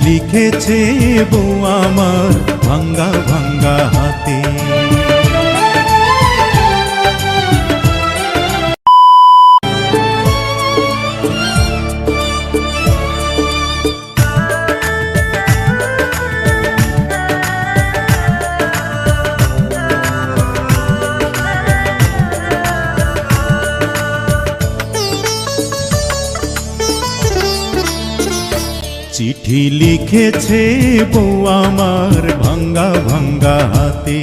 লিখেছে বউ আমার ভাঙ্গা ভাঙ্গা হাতে। চিঠি লিখেছে বউ আমার ভাঙ্গা ভাঙ্গা হাতে।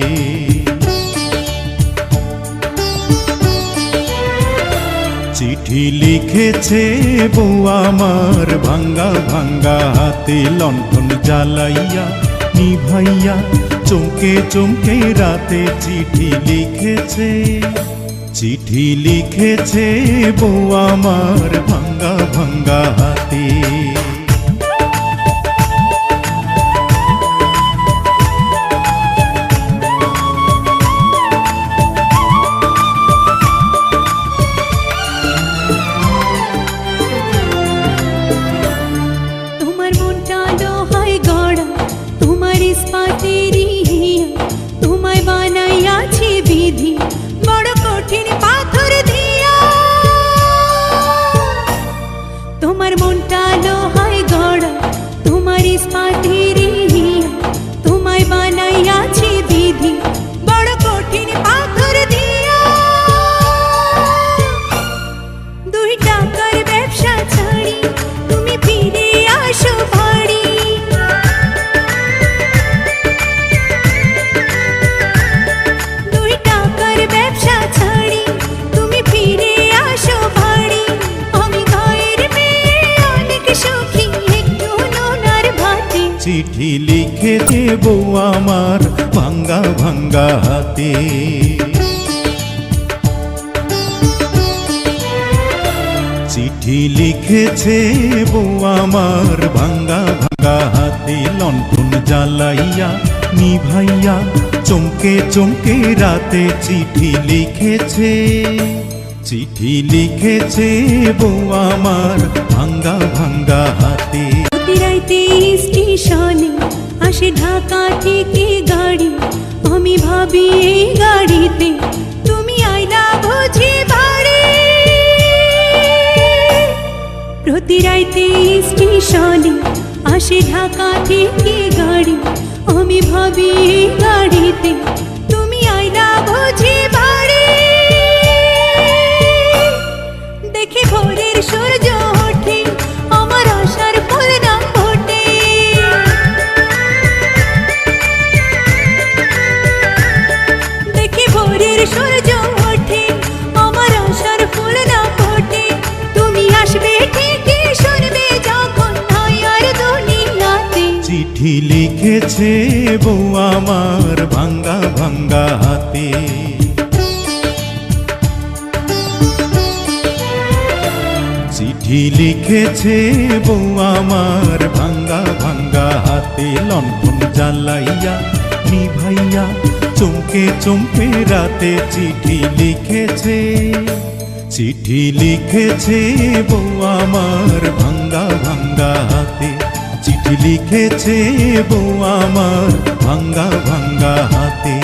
চিঠি লিখেছে বউ আমার ভাঙ্গা ভাঙ্গা হাতে। লণ্ঠন জ্বালাইয়া নিভাইয়া চমকে চমকে রাতে চিঠি লিখেছে। চিঠি লিখেছে বউ আমার ভাঙ্গা ভাঙ্গা হাতে। তোমার মনটা লোহায় গড়া, তোমার ইস্পাতের হিয়া, তোমায় বানাইয়াছে বিধি বড় কঠিন পাথর দিয়া। 2 টাকার ব্যবসা ছাড়ি তুমি ফিরে আসো বাড়ি। 2 টাকার ব্যবসা ছাড়ি তুমি ফিরে আসো বাড়ি। চিঠি লিখেছে বউ আমার ভাঙ্গা ভাঙ্গা হাতে। চিঠি লিখেছে বউ আমার ভাঙ্গা ভাঙ্গা হাতে। লণ্ঠন জ্বালাইয়া নিভাইয়া চমকে চমকে রাতে চিঠি লিখেছে। চিঠি লিখেছে বউ আমার ভাঙ্গা ভাঙ্গা হাতে। স্টেশনে আসে ঢাকা থেকে গাড়ি, আমি ভাবি এই গাড়িতে তুমি আইলা বুঝি বাড়ি। প্রতি রাইতে স্টেশনে আসে ঢাকা থেকে গাড়ি, আমি ভাবি এই গাড়িতে তুমি আইলা বুঝি বাড়ি। দেখে ভোরের সূর্য ওঠে আমার আশার ফুল না ফোটে। দেখে ভোরের সূর্য ওঠে আমার আশার ফুল না ফোটে। তুমি আসবে ঠিকই শুনবে যখন নাই আর দুনিয়াতে। চিঠি লিখেছে বউ আমার ভাঙ্গা ভাঙ্গা হাতে। চিঠি লিখেছে বউ আমার ভাঙ্গা ভাঙ্গা হাতে। লণ্ঠন জ্বালাইয়া নিভাইয়া চমকে চমকে রাতে চিঠি লিখেছে। চিঠি লিখেছে বউ আমার ভাঙ্গা ভাঙ্গা হাতে। চিঠি লিখেছে বউ আমার ভাঙ্গা ভাঙ্গা হাতে।